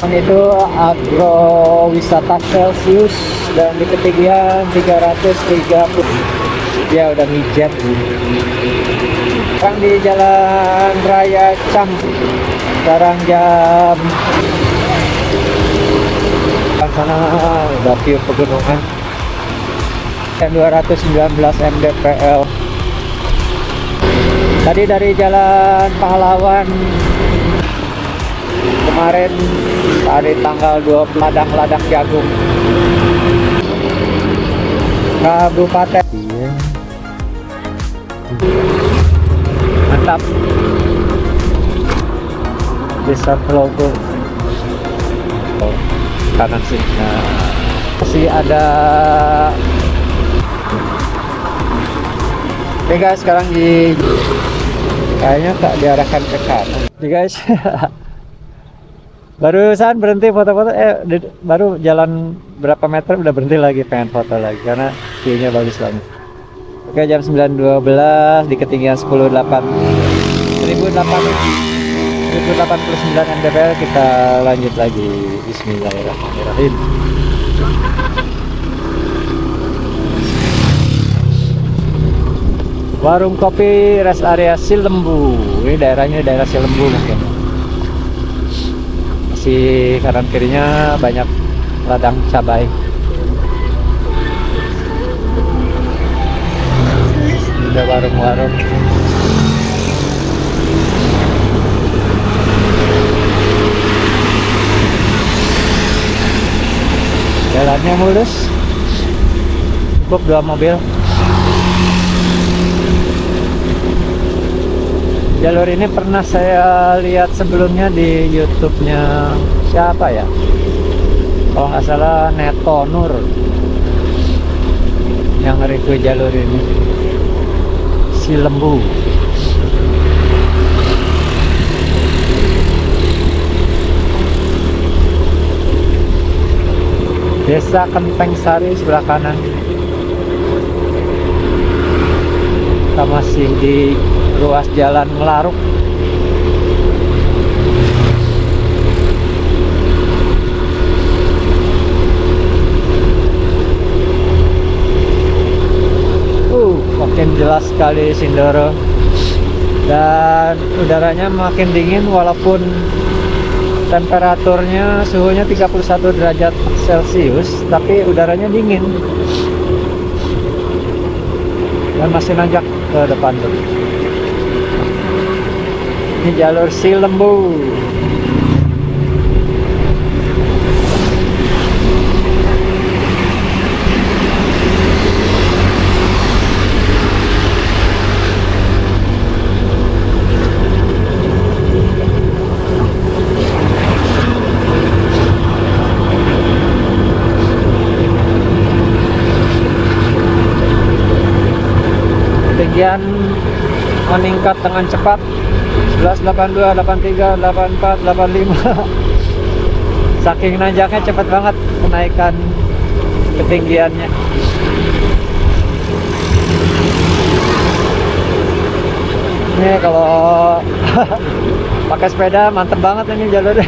Itu agrowisata Celsius dan di ketinggian 330. Dia udah mijet. Sekarang di Jalan Raya Cam. Sekarang jam sana udah view pegunungan. 219 mdpl. Tadi dari Jalan Pahlawan kemarin hari tanggal 20 ladang jagung Kabupaten. Iya. Mantap. Desa Telogo. Oh, kanan sini. Nah, masih ada. Oke guys, sekarang kayaknya tak diarahkan ke kanan. Oke guys. Barusan berhenti foto-foto, baru jalan berapa meter udah berhenti lagi, pengen foto lagi karena view-nya bagus banget. Oke, jam 9.12 di ketinggian 1089 mdpl. Kita lanjut lagi. Bismillahirrahmanirrahim. Warung kopi rest area Cilembu. Ini daerahnya daerah Cilembu mungkin. Masih kanan kirinya banyak ladang cabai. Ada warung-warung. Jalannya mulus. Cukup 2 mobil. Jalur ini pernah saya lihat sebelumnya di YouTube-nya siapa ya? Kalau nggak salah Neto Nur yang review jalur ini. Cilembu. Desa Kenteng Sari sebelah kanan. Kita masih di ruas jalan Melaruk. Makin jelas sekali Sindoro, dan udaranya makin dingin walaupun temperaturnya suhunya 31 derajat Celcius, tapi udaranya dingin dan masih nanjak ke depan tuh. Ini jalur Cilembu. Ketinggian meningkat dengan cepat. 11, 82, 83, 84, 85. Saking nanjaknya cepat banget kenaikan ketinggiannya. Ini kalau pakai sepeda mantep banget ini jalurnya.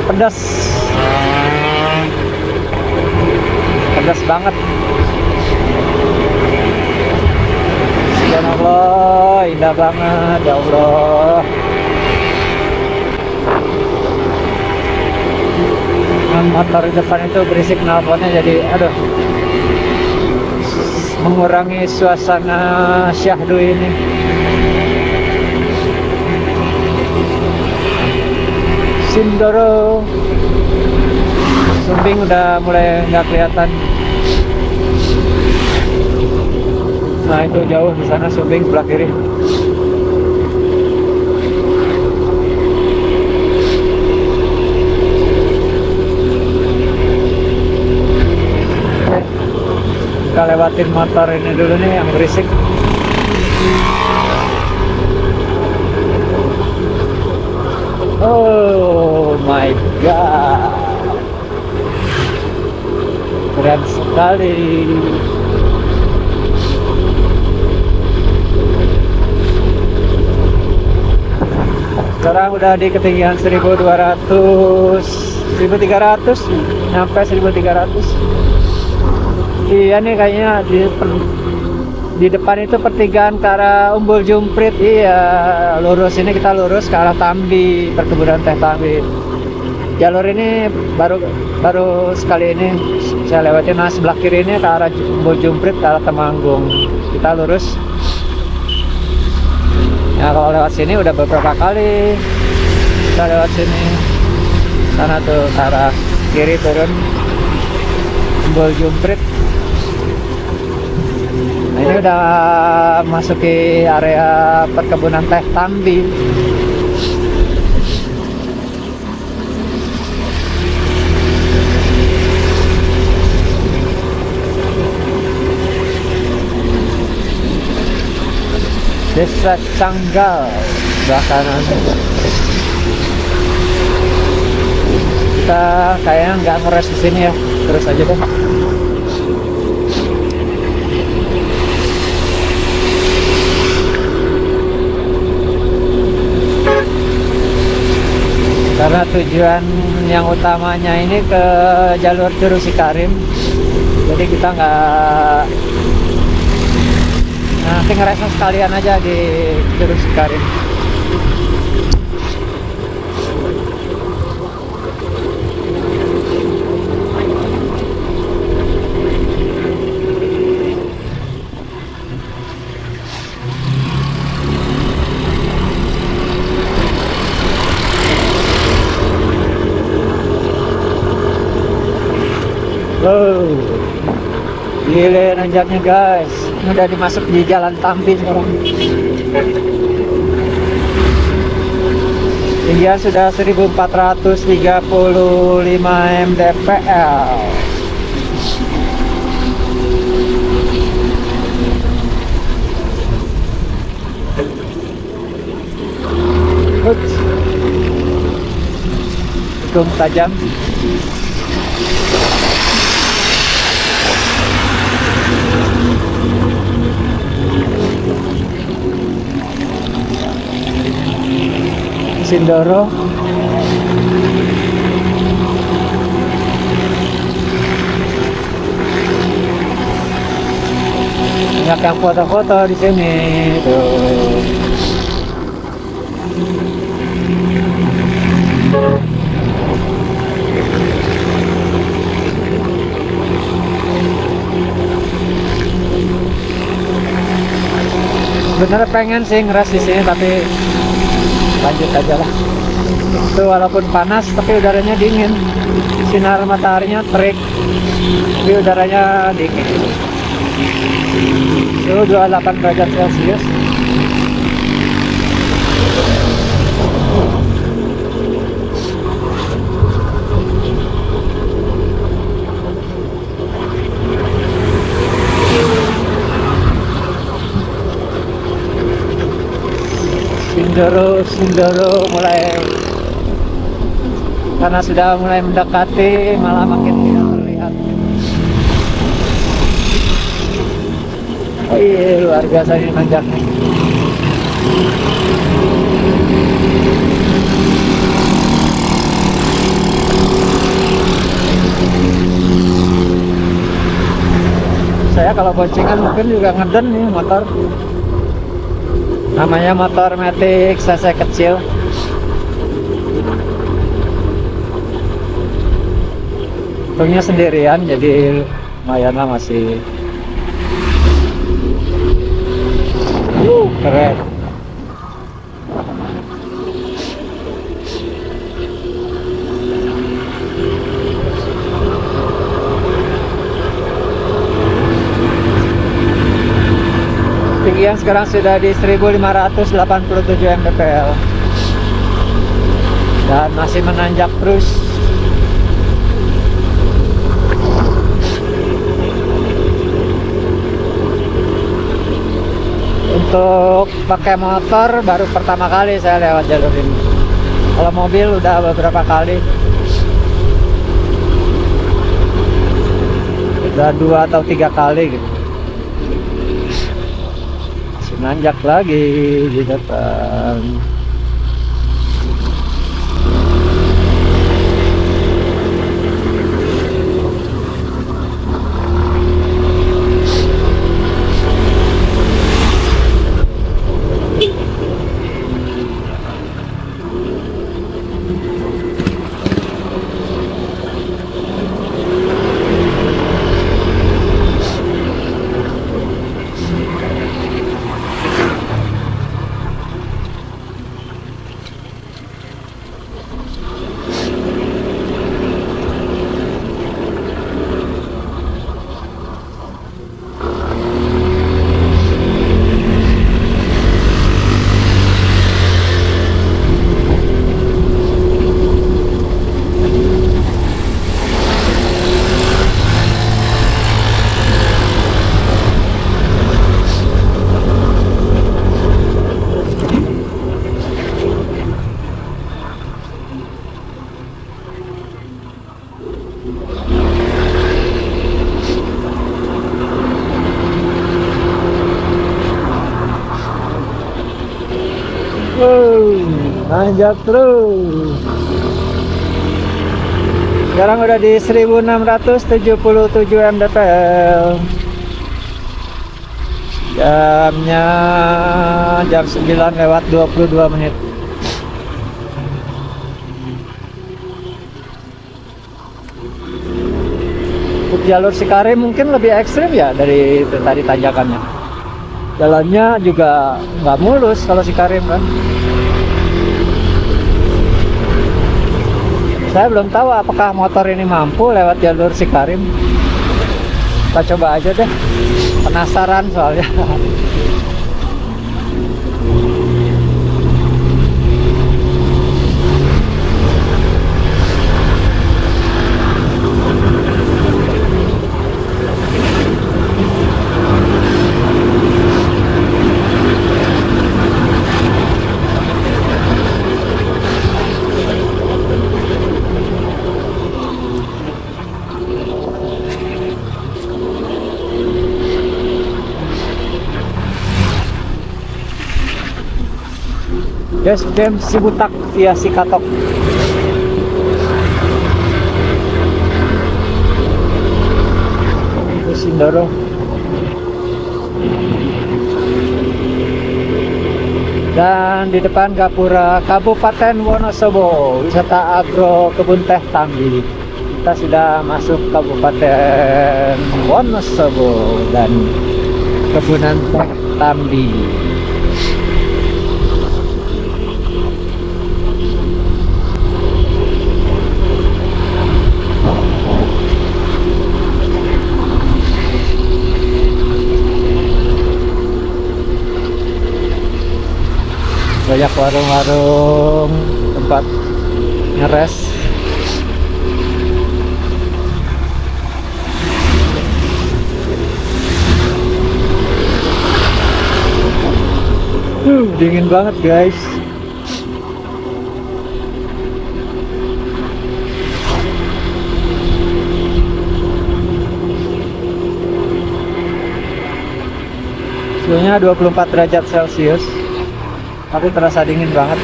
Pedas. Pedas banget. Ya Allah, indah banget, ya Allah. Motor di depan itu berisik knalpotnya, jadi aduh, mengurangi suasana syahdu ini. Sindoro. Sumbing udah mulai nggak kelihatan. Nah itu jauh di sana Sumbing sebelah kiri. Oke. Kita lewatin motor ini dulu nih yang berisik. Oh my god, keren sekali. Sekarang udah di ketinggian 1200, 1300, nyampe 1300. Iya nih kayaknya di depan itu pertigaan ke arah Umbul Jumprit. Iya, lurus ini kita lurus ke arah Tambi, perkebunan teh Tambi. Jalur ini baru sekali ini saya lewatin. Nah, sebelah kiri ini ke arah Umbul Jumprit, ke arah Temanggung. Kita lurus. Ya kalau lewat sini udah beberapa kali kita lewat sini. Sana tuh ke arah kiri turun Umbul Jumprit. Nah, ini udah masuki area perkebunan teh Tambi. Desa Canggal sebelah kanan. Kita kayaknya nggak ngeres di sini ya, terus aja deh. Karena tujuan yang utamanya ini ke jalur Curug Cikarim, jadi kita nggak, nanti ngeresnya sekalian aja di Curug Cikarim. Wow, gile nanjaknya guys. Ini udah dimasuk di Jalan Tambi sekarang. Tinggian sudah 1435 mdpl. Tikung tajam. Sindoro. Banyak yang foto-foto di sini tuh. Bener pengen sih ngeres di sini, tapi lanjut aja lah. Itu walaupun panas tapi udaranya dingin. Sinar mataharinya terik, tapi udaranya dingin. Suhu 28 derajat Celcius. Sindoro mulai, karena sudah mulai mendekati, malah makin tidak terlihat. Oh iya, luar biasa ini nanjaknya. Saya kalau boncengan mungkin juga ngeden nih motor. Namanya motor Matic cc kecil. Untungnya sendirian, jadi lumayan lah masih keren. Tinggian sekarang sudah di 1587 mdpl dan masih menanjak terus. Untuk pakai motor baru pertama kali saya lewat jalur ini. Kalau mobil udah beberapa kali, udah 2 atau 3 kali gitu. Nanjak lagi di depan. Nanjak terus. Sekarang udah di 1677 mdpl. Jamnya jam 9:22. Untuk jalur Cikarim mungkin lebih ekstrim ya dari tadi tanjakannya. Jalannya juga nggak mulus kalau Cikarim kan. Saya belum tahu apakah motor ini mampu lewat jalur Cikarim. Kita coba aja deh. Penasaran soalnya. Yes, James Cibutak via Cikatok. Itu Sindoro. Dan di depan Gapura Kabupaten Wonosobo, wisata agro kebun teh Tambi. Kita sudah masuk Kabupaten Wonosobo dan kebunan teh Tambi. Banyak warung-warung tempat ngeres. Dingin banget guys. Suhunya 24 derajat Celcius. Tapi terasa dingin banget.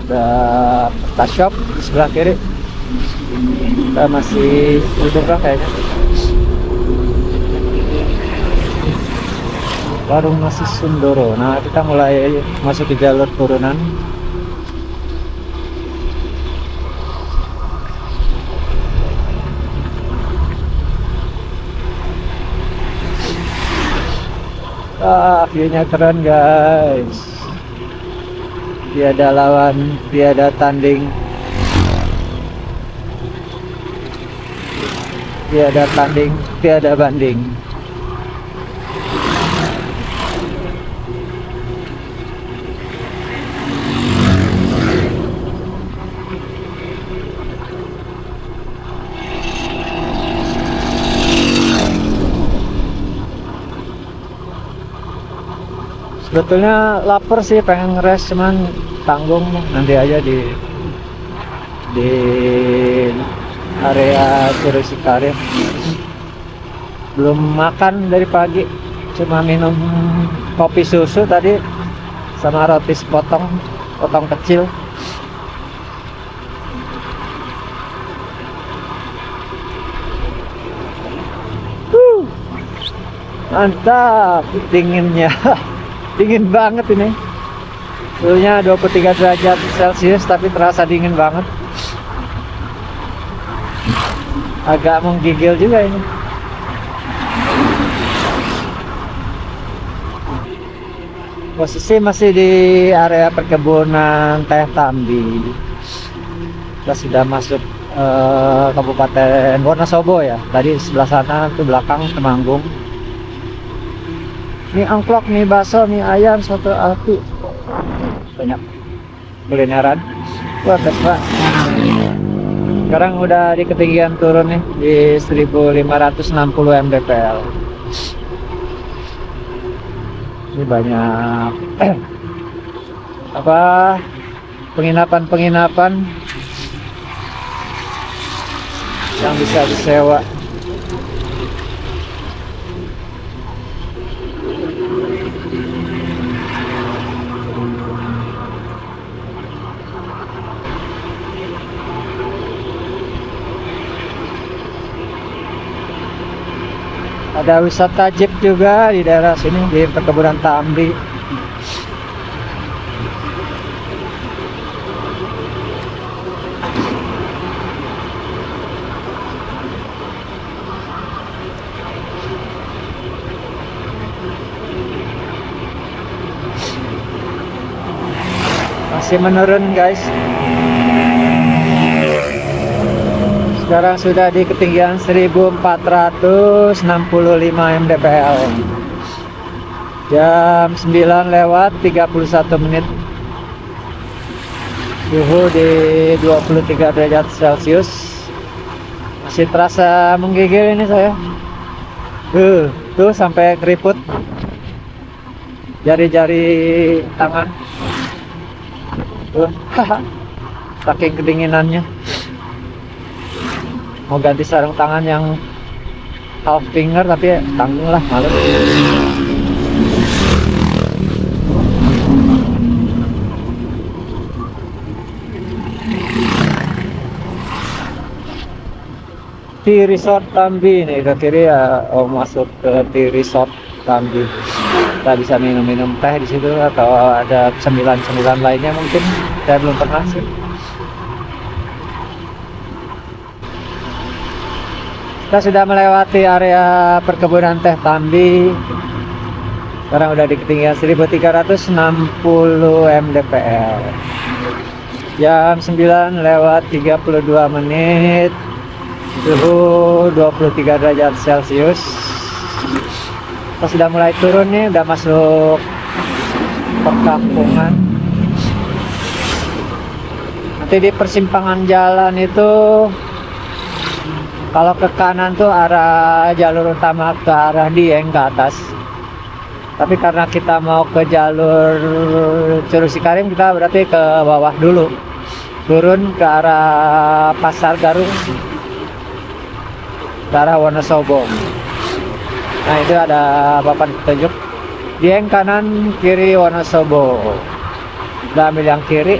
Ada peta shop di sebelah kiri. Kita masih duduk lah kayaknya. Warung nasi Sundoro. Nah, kita mulai masuk ke jalur turunan. View-nya keren guys. Tiada lawan, tiada tanding. Tiada tanding, tiada banding. Sebetulnya lapar sih, pengen ngeres, cuman tanggung nanti aja di area Curug Cikarim. Belum makan dari pagi, cuma minum kopi susu tadi sama roti potong kecil. Mantap, dinginnya. Dingin banget ini. Suhunya 23 derajat Celcius tapi terasa dingin banget. Agak menggigil juga ini. Posisi masih di area perkebunan teh Tambi. Kita sudah masuk Kabupaten Wonosobo ya. Tadi sebelah sana tuh belakang Temanggung. Mie angklok, mie bakso, mie ayam, soto api. Banyak kulineran. Wah, Pak. Sekarang udah di ketinggian turun nih di 1560 mdpl. Ini banyak apa penginapan-penginapan yang bisa disewa. Ada wisata jeep juga di daerah sini di perkebunan Tambi. Masih menurun guys. Sekarang sudah di ketinggian 1465 mdpl. Jam 9:31 suhu di 23 derajat celcius. Masih terasa menggigil ini saya. Tuh sampai keriput jari-jari tangan. Saking kedinginannya. Mau ganti sarung tangan yang half finger tapi tanggung lah, malu. Di Resort Tambi nih ke kiri ya, masuk ke di Resort Tambi. Kita bisa minum-minum teh di situ atau ada cemilan-cemilan lainnya mungkin. Saya belum pernah sih. Kita sudah melewati area perkebunan teh Tambi. Sekarang udah di ketinggian 1360 mdpl. Jam 9:32. Suhu 23 derajat celcius. Kita sudah mulai turun nih, udah masuk perkampungan. Nanti di persimpangan jalan itu kalau ke kanan tuh arah jalur utama ke arah Dieng ke atas. Tapi karena kita mau ke jalur Curug Cikarim, kita berarti ke bawah dulu. Turun ke arah Pasar Garung, ke arah Wonosobo. Nah itu ada papan petunjuk. Dieng kanan, kiri Wonosobo. Kita ambil yang kiri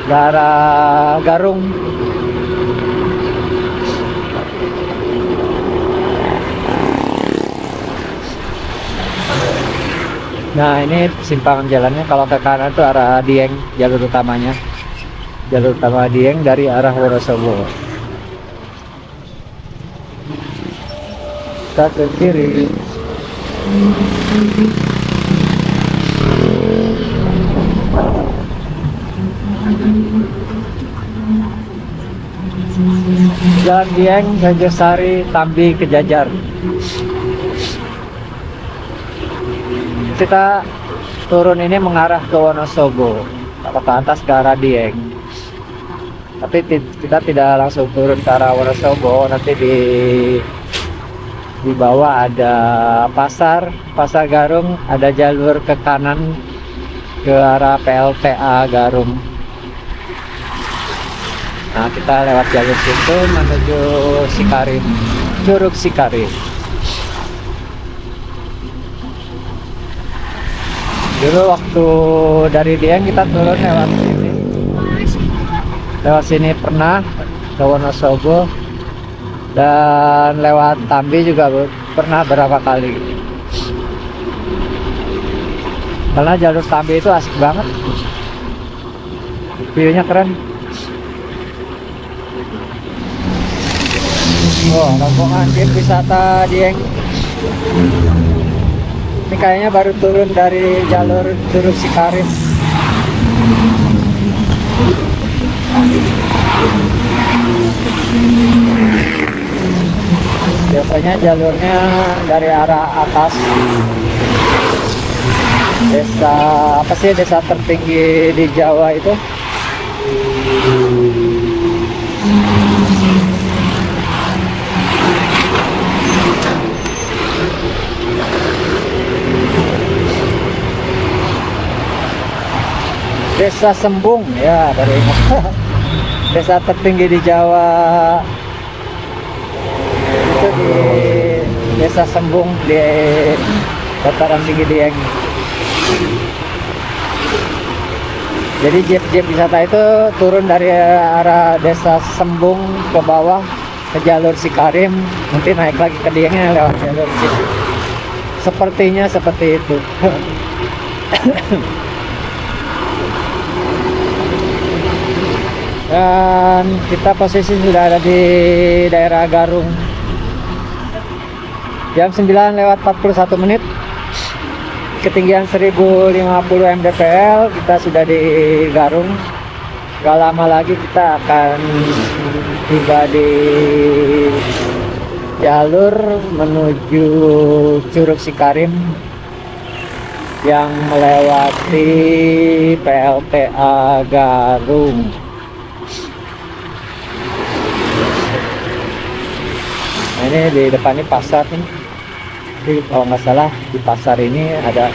ke arah Garung. Nah ini simpangan jalannya. Kalau ke kanan itu arah Dieng, jalur utamanya. Jalur utama Dieng dari arah Wonosobo. Kita ke kiri. Jalan Dieng, Ganjarsari, Tambi, Kejajar. Kita turun ini mengarah ke Wonosobo, ke atas ke arah Dieng. Tapi kita tidak langsung turun ke arah Wonosobo. Nanti di bawah ada Pasar Garung, ada jalur ke kanan ke arah PLTA Garung. Nah kita lewat jalur situ menuju Cikarim, Curug Cikarim. Dulu waktu dari Dieng kita turun lewat sini. Lewat sini pernah ke Wonosobo. Dan lewat Tambi juga pernah berapa kali. Karena jalur Tambi itu asik banget. View-nya keren. Oh, rombongan tim wisata Dieng. Ini kayaknya baru turun dari jalur Curug Cikarim. Biasanya jalurnya dari arah atas. Desa apa sih, desa tertinggi di Jawa itu? Desa Sembung ya, baru ingat. Desa tertinggi di Jawa itu di Desa Sembung di dataran tinggi Dieng. Jadi jeep wisata itu turun dari arah Desa Sembung ke bawah ke jalur Sikarim, nanti naik lagi ke Diengnya lewat jalur situ. Sepertinya seperti itu. Dan kita posisi sudah ada di daerah Garung. Jam 9:41, ketinggian 1050 mdpl, kita sudah di Garung. Gak lama lagi kita akan tiba di jalur menuju Curug Sikarim yang melewati PLTA Garung. Nah, ini di depan ini pasar nih. Jadi kalau nggak salah di pasar ini ada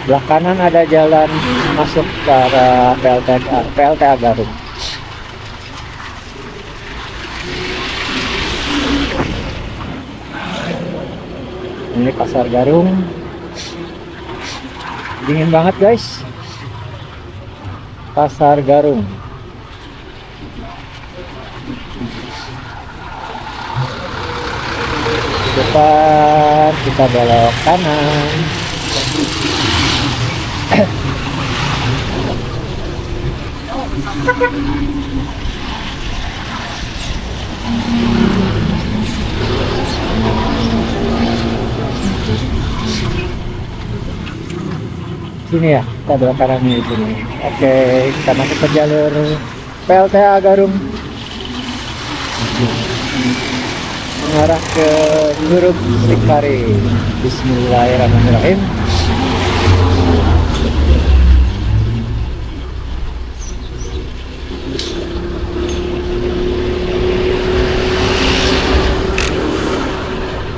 sebelah kanan ada jalan masuk ke arah PLTA Garung. Ini pasar Garung. Dingin banget guys. Pasar Garung. Depan kita belok kanan. Sini ya, kita belok kanan di sini. Oke, kita masuk ke jalur PLTA Garung. Mengarah ke Curug Sikarim. Bismillahirrahmanirrahim.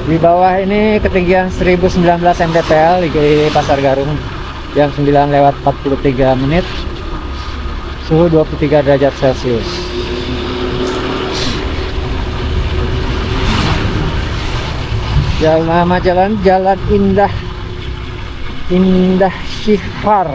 Di bawah ini ketinggian 1019 mdpl di Pasar Garung. Jam 9:43, suhu 23 derajat Celcius. Nama jalan Indah Syifar.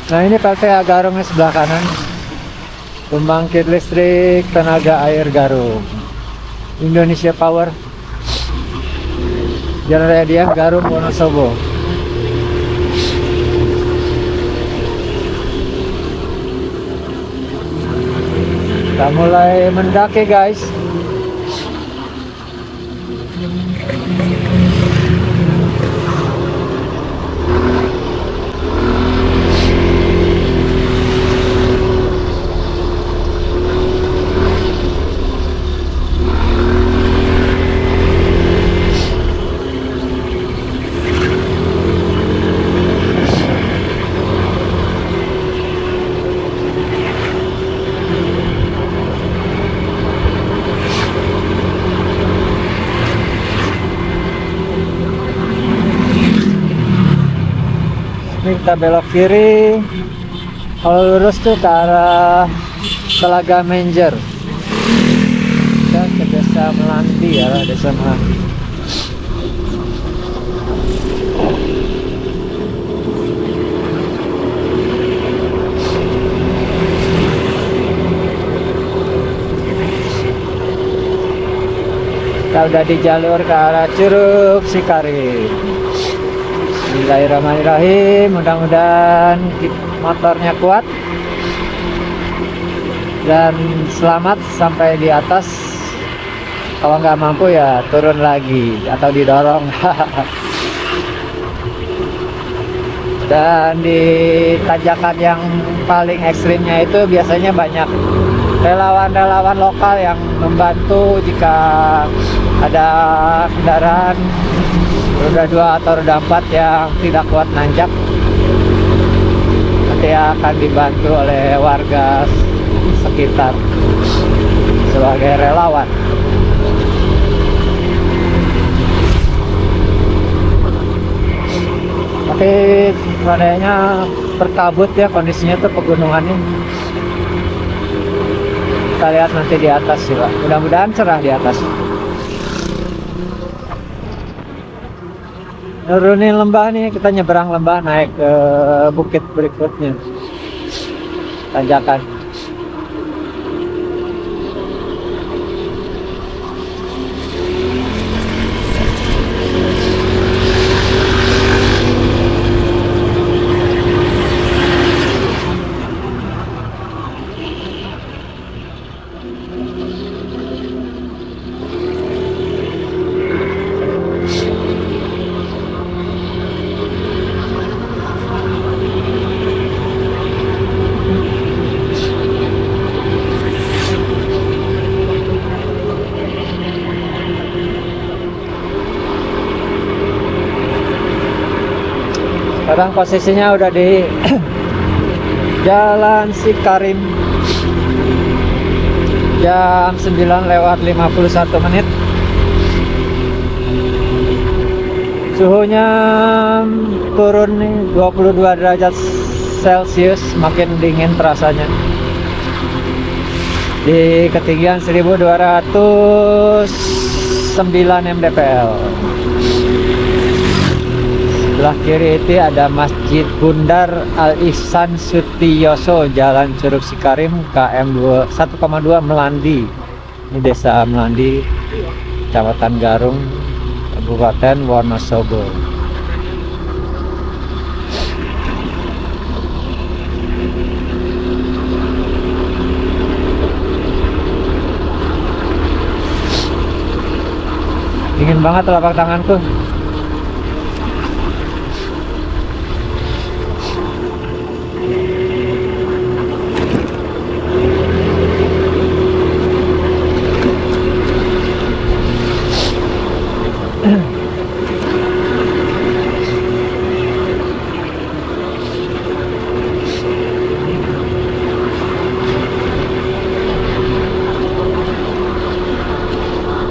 Nah, ini PLTA Garungnya sebelah kanan. Pembangkit listrik tenaga air Garung, Indonesia Power. Jalan Raya Dieng, Garung, Wonosobo. Kita mulai mendaki guys. Kita belok kiri, kalau lurus tuh ke arah Telaga Menjer. Kita ke Desa Melanti ya, Desa Melanti. Kita udah di jalur ke arah Curug Sikarim. Bismillahirrahmanirrahim. Mudah-mudahan motornya kuat dan selamat sampai di atas. Kalau nggak mampu ya turun lagi atau didorong. Dan di tanjakan yang paling ekstrimnya itu biasanya banyak relawan-relawan lokal yang membantu jika ada kendaraan roda 2 atau roda 4 yang tidak kuat nanjak, nanti akan dibantu oleh warga sekitar sebagai relawan. Tapi sebenarnya berkabut ya kondisinya tuh pegunungannya. Kita lihat nanti di atas sih Pak. Mudah-mudahan cerah di atas. Nurunin lembah nih, kita nyeberang lembah naik ke bukit berikutnya. Tanjakan. Sekarang posisinya udah di Jalan Cikarim, jam 9:51. Suhunya turun nih 22 derajat Celcius, makin dingin terasanya. Di ketinggian 1209 mdpl. Sebelah kiri itu ada Masjid Bundar Al Ihsan Sutiyoso, Jalan Curug Cikarim, KM 1,2 Melandi. Ini Desa Melandi, Kecamatan Garung, Kabupaten Wonosobo. Dingin banget telapak tanganku.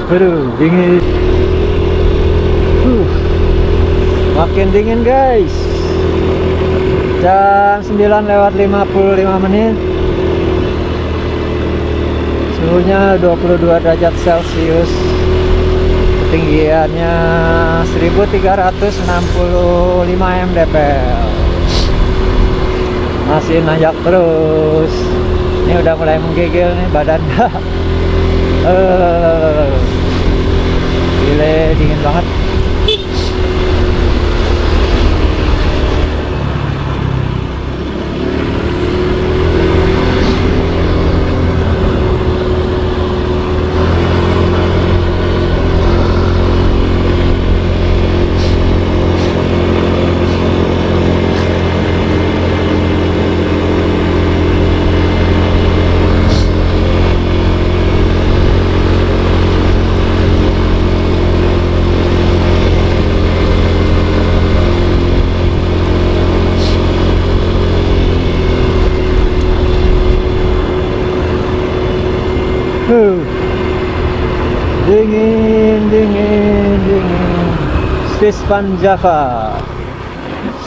Aduh, dingin. Makin dingin guys. Jam 9:55. Suhunya 22 derajat Celcius. Ketinggiannya 1365 mdpl. Masih nanjak terus. Ini udah mulai menggigil nih badan. Gile, dingin banget. Dingin. Swiss Van Java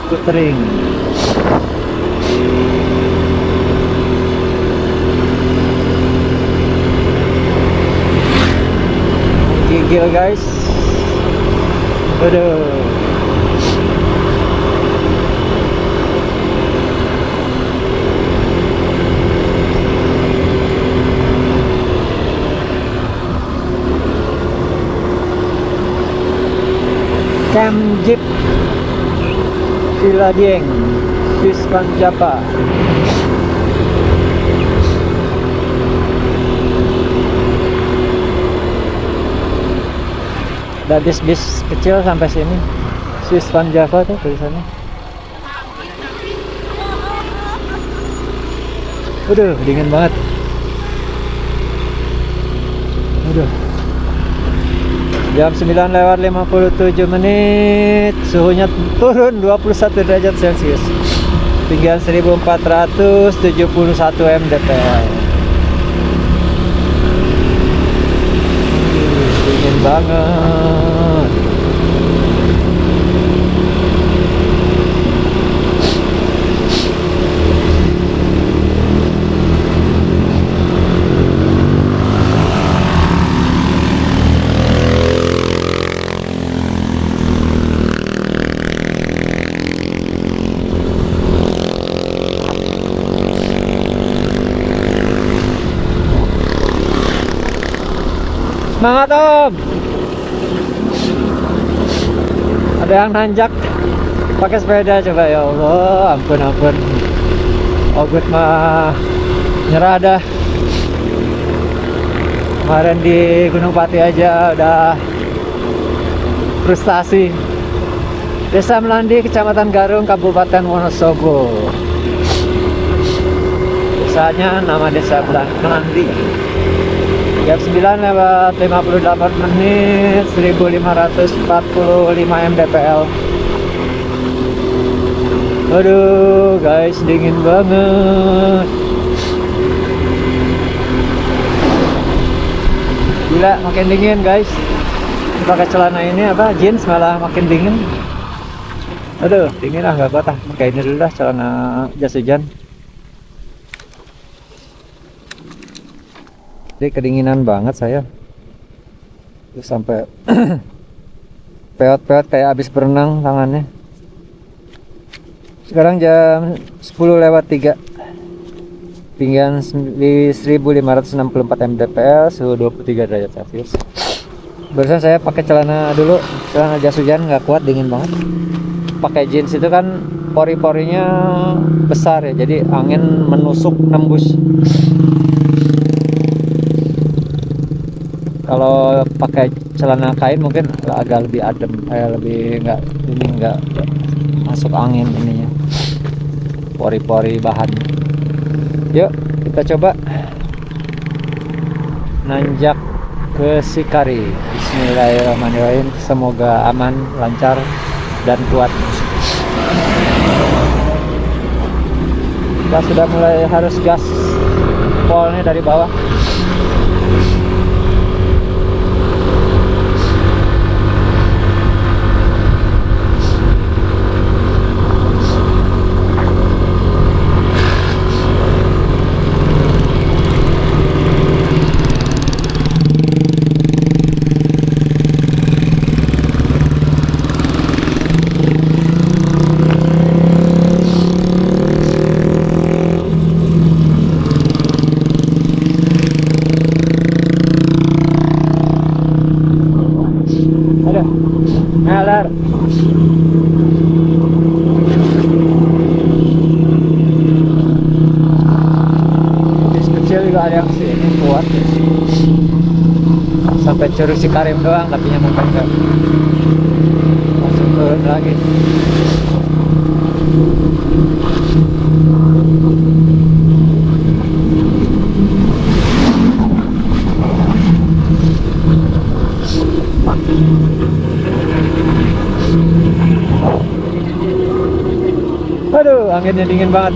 scootering. Gigil guys. Aduh. Camp Jeep Villa Dieng, Swiss Van Java. Ada bis-bis kecil sampai sini. Swiss Van Java tuh tulisannya. Udah dingin banget. Udah. Jam 9:57, suhunya turun 21 derajat Celcius. Ketinggian 1471 mdpl. Dingin banget. Semangat Om. Ada yang nanjak pakai sepeda, coba ya Allah, ampun. Ogut mah nyerah dah. Kemarin di Gunung Pati aja udah frustasi. Desa Melandi, Kecamatan Garung, Kabupaten Wonosobo. Desanya nama Desa Melandi. Jam 9:58, 1545 mdpl. Aduh guys, dingin banget. Gila, makin dingin guys. Pakai celana ini apa, jeans malah makin dingin. Aduh, dingin ah, gak kuat ah. Pakai ini dulu dah, celana jas hujan. Jadi kedinginan banget saya. Terus sampai peot-peot kayak habis berenang tangannya. Sekarang jam 10:03. Ketinggian di 1564 mdpl, suhu 23 derajat Celcius. Barusan saya pakai celana dulu, celana jas hujan, nggak kuat, dingin banget. Pakai jeans itu kan pori-porinya besar ya, jadi angin menusuk, nembus. Kalau pakai celana kain mungkin agak lebih adem, lebih nggak masuk angin ininya, pori-pori bahan. Yuk kita coba nanjak ke Sikari. Bismillahirrahmanirrahim. Semoga aman, lancar, dan kuat. Kita sudah mulai harus gas polnya dari bawah. Ngalar. Bis kecil juga ada yang sini kuat. Sampai Curug Cikarim doang, katanya mungkin enggak. Langsung turun lagi. Aduh, anginnya dingin banget.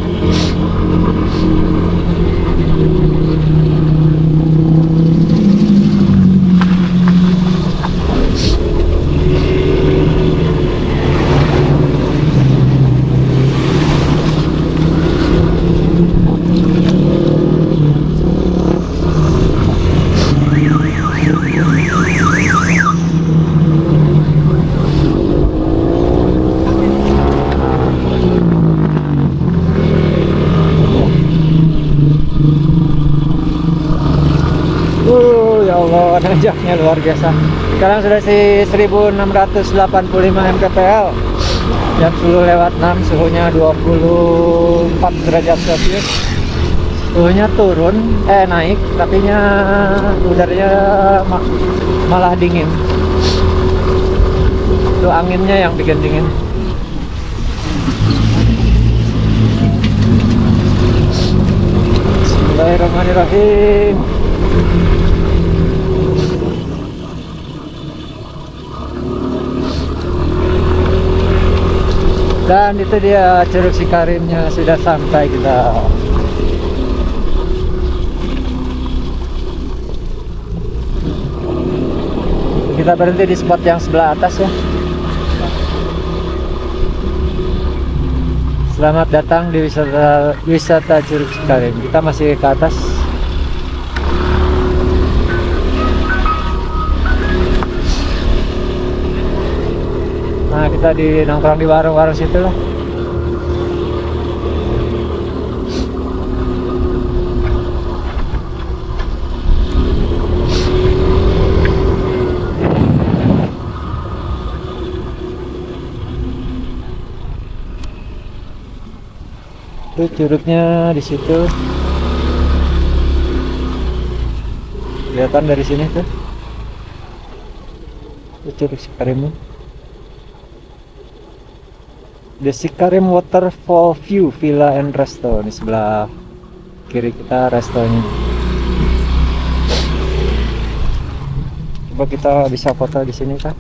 Ya Allah, nanjaknya luar biasa. Sekarang sudah 1685 mdpl. Jam 10:06, suhunya 24 derajat Celcius. Suhunya turun, naik, tapi udaranya malah dingin. Itu anginnya yang bikin dingin. Bismillahirrahmanirrahim. Dan itu dia Curug Cikarimnya, sudah sampai kita. Kita berhenti di spot yang sebelah atas ya. Selamat datang di wisata Curug Cikarim. Kita masih ke atas. Nah, kita di nongkrong di warung-warung situ lah. Itu curugnya di situ. Kelihatan dari sini tuh. Itu Curug Cikarim. The Cikarim Waterfall View Villa and Resto. Di sebelah kiri kita restonya. Coba kita bisa foto di sini kan?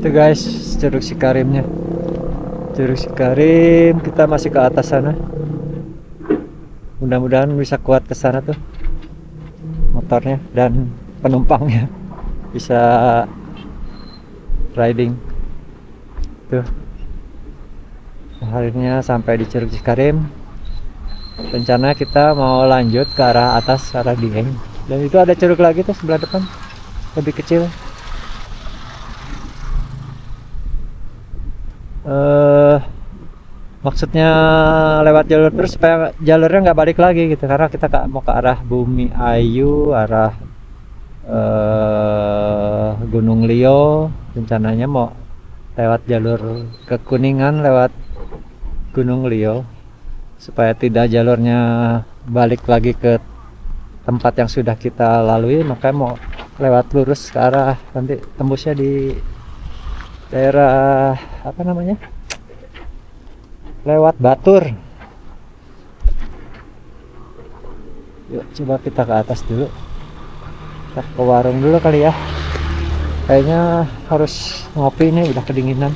Itu guys, Curug Cikarimnya. Curug Cikarim, kita masih ke atas sana. Mudah-mudahan bisa kuat ke sana tuh motornya dan penumpangnya bisa riding. Tuh. Akhirnya sampai di Curug Cikarim. Rencana kita mau lanjut ke arah atas, arah Dieng. Dan itu ada curug lagi tuh sebelah depan, lebih kecil. Maksudnya lewat jalur terus supaya jalurnya nggak balik lagi gitu, karena kita mau ke arah Bumi Ayu, arah Gunung Lio. Rencananya mau lewat jalur ke Kuningan, lewat Gunung Lio, supaya tidak jalurnya balik lagi ke tempat yang sudah kita lalui. Makanya mau lewat lurus ke arah, nanti tembusnya di daerah apa namanya, lewat Batur. Yuk coba kita ke atas dulu, kita ke warung dulu kali ya. Kayaknya harus ngopi nih, udah kedinginan.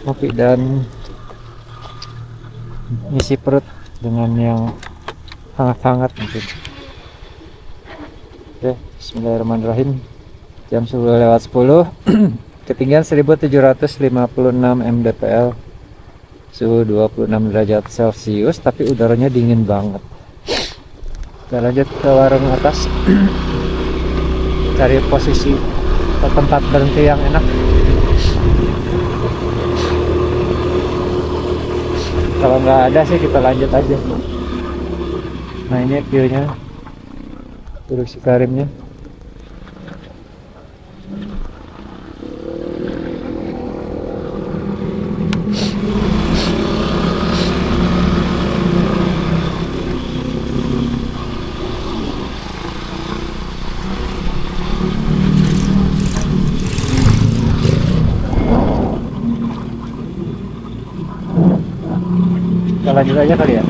Ngopi dan ngisi perut dengan yang hangat-hangat mungkin. Oke, bismillahirrahmanirrahim. Jam 10:10. Ketinggian 1756 mdpl, suhu 26 derajat celcius, tapi udaranya dingin banget. Kita lanjut ke warung atas. Cari posisi atau tempat berhenti yang enak. Kalau nggak ada sih kita lanjut aja. Nah, ini view-nya Curug Cikarimnya. Kita lanjut aja kali ya.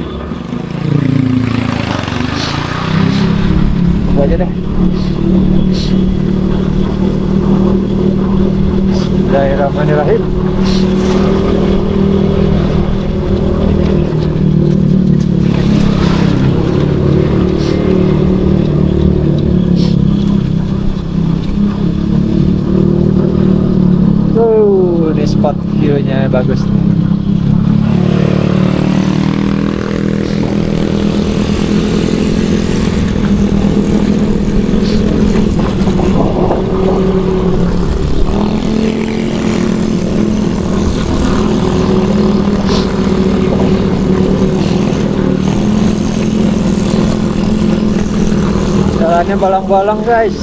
Coba aja deh. Bismillahirrahmanirrahim. Ini spot view-nya bagus nih. Jalannya bolong-bolong guys.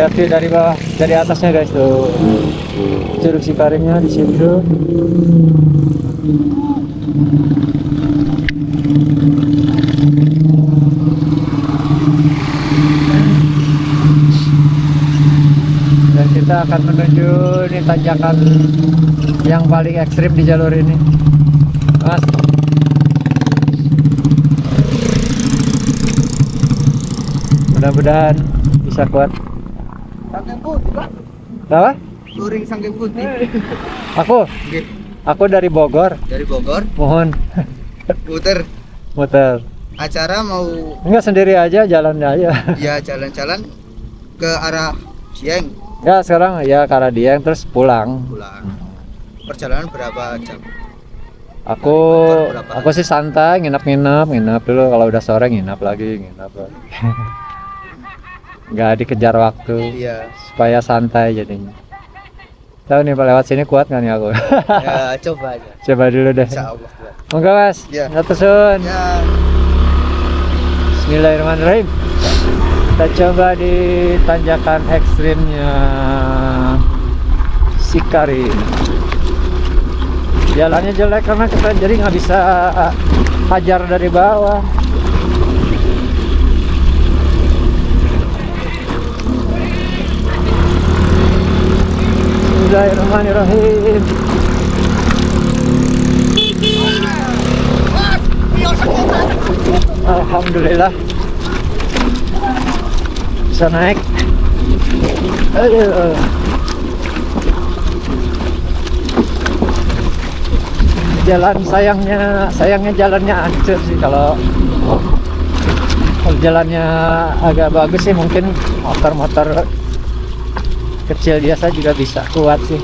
lihat sih dari bawah, dari atasnya guys tuh. Curug Ciparingnya di situ. Dan kita akan menuju ini tanjakan yang paling ekstrim di jalur ini, Mas. Mudah-mudahan bisa kuat. Sangking putih, Pak. Apa? Touring Sangking putih. Aku? Aku dari Bogor. Dari Bogor, Mohon puter. muter. Acara mau Enggak, sendiri aja, jalan aja. ya jalan-jalan ke arah Dieng, Ya sekarang ya ke arah Dieng terus pulang. pulang. Perjalanan berapa jam? Aku aku sih santai, nginep dulu, kalau udah sore nginep lagi. Nggak dikejar waktu, Iya. supaya santai jadinya. Tahu nih Pak, lewat sini kuat nggak nih aku? Ya, coba aja. Coba dulu deh. Insya Allah. kuat. Moga Mas. Ya. Atur suhun. Ya. Bismillahirrahmanirrahim. Kita coba di tanjakan ekstrimnya Sikari. Jalannya jelek karena kita jadi nggak bisa hajar dari bawah. Bismillahirrahmanirrahim. Alhamdulillah bisa naik. Aduh. Jalan sayangnya jalannya hancur sih. Kalau jalannya agak bagus sih mungkin motor-motor kecil biasa juga bisa kuat sih.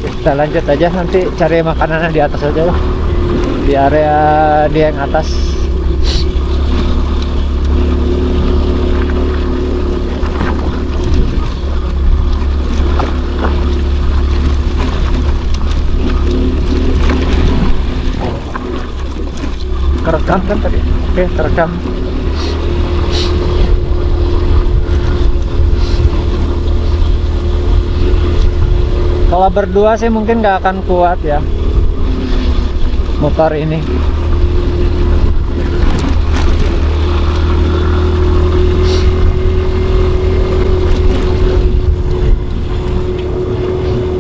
Kita lanjut aja, nanti cari makanan di atas aja lah, di area Dieng atas. Kerekam kan tadi? Oke, terekam. Kalau berdua sih mungkin nggak akan kuat ya motor ini.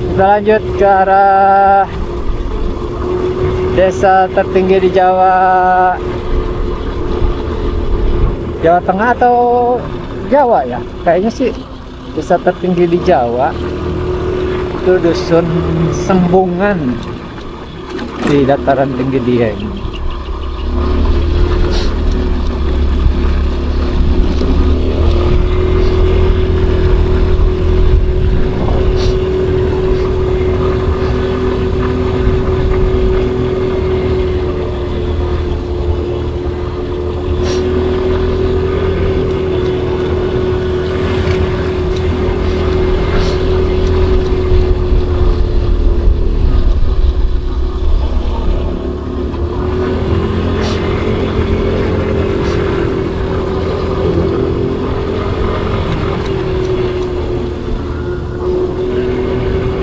Kita lanjut ke arah desa tertinggi di Jawa Tengah atau Jawa ya? Kayaknya sih desa tertinggi di Jawa. Itu dusun Sembungan di dataran tinggi Dieng.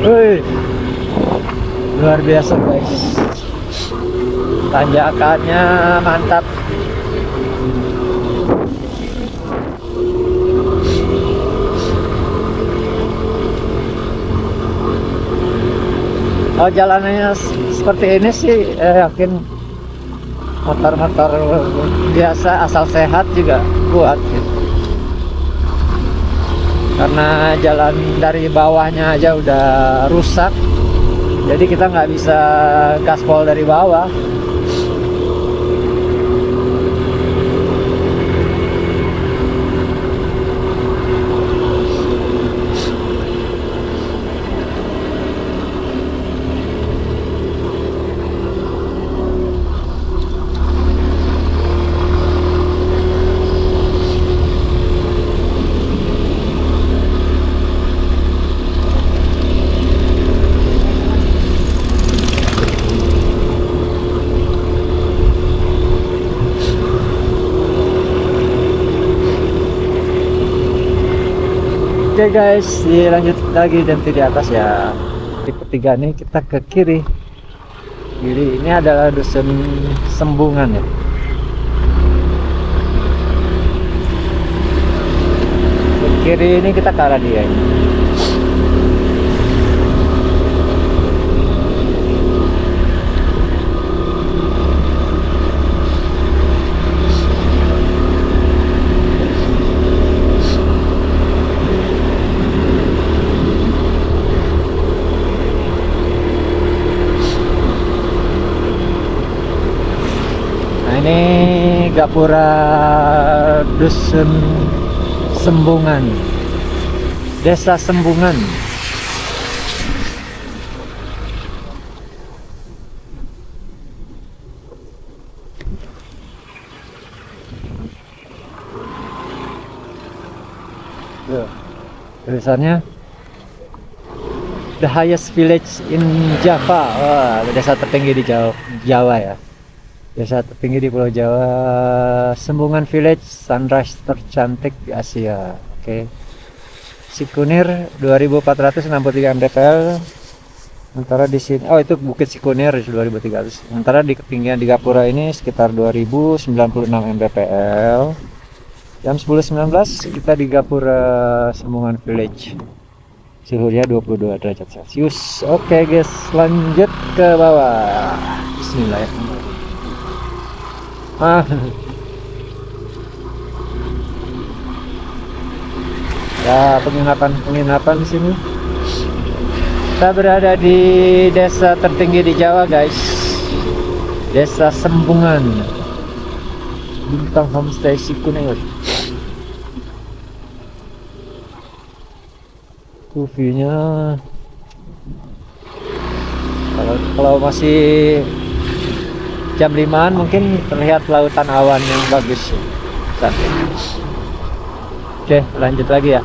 Wih, luar biasa guys, tanjakannya mantap. Kalau jalanannya seperti ini sih yakin motor-motor biasa asal sehat juga kuat gitu. Karena jalan dari bawahnya aja udah rusak, jadi kita nggak bisa gaspol dari bawah. Oke guys, dilanjut lagi nanti di atas ya. Tipe 3 ini kita ke kiri. Kiri ini adalah dusun Sembungan ya. Ke kiri ini kita ke arah dia. Ini Gapura dusun Sembungan, desa Sembungan. Tuh, tulisannya the highest village in Java. Wah, desa tertinggi di Jawa ya. Desa tertinggi di Pulau Jawa, Sembungan Village, sunrise tercantik di Asia. Oke. Sikunir 2463 mdpl. Sementara di sini, oh itu Bukit Sikunir 2300. Sementara di ketinggian di Gapura ini sekitar 2096 mdpl. Jam 10.19 kita di Gapura Sembungan Village. Suhunya 22 derajat Celcius. Oke guys, lanjut ke bawah. Bismillahirrahmanirrahim. Ya, penginapan di sini. Kita berada di desa tertinggi di Jawa, guys. Desa Sembungan. Bintang Homestay Sikunir. View-nya kalau masih jam 5-an mungkin terlihat lautan awan yang bagus. Oke, lanjut lagi ya.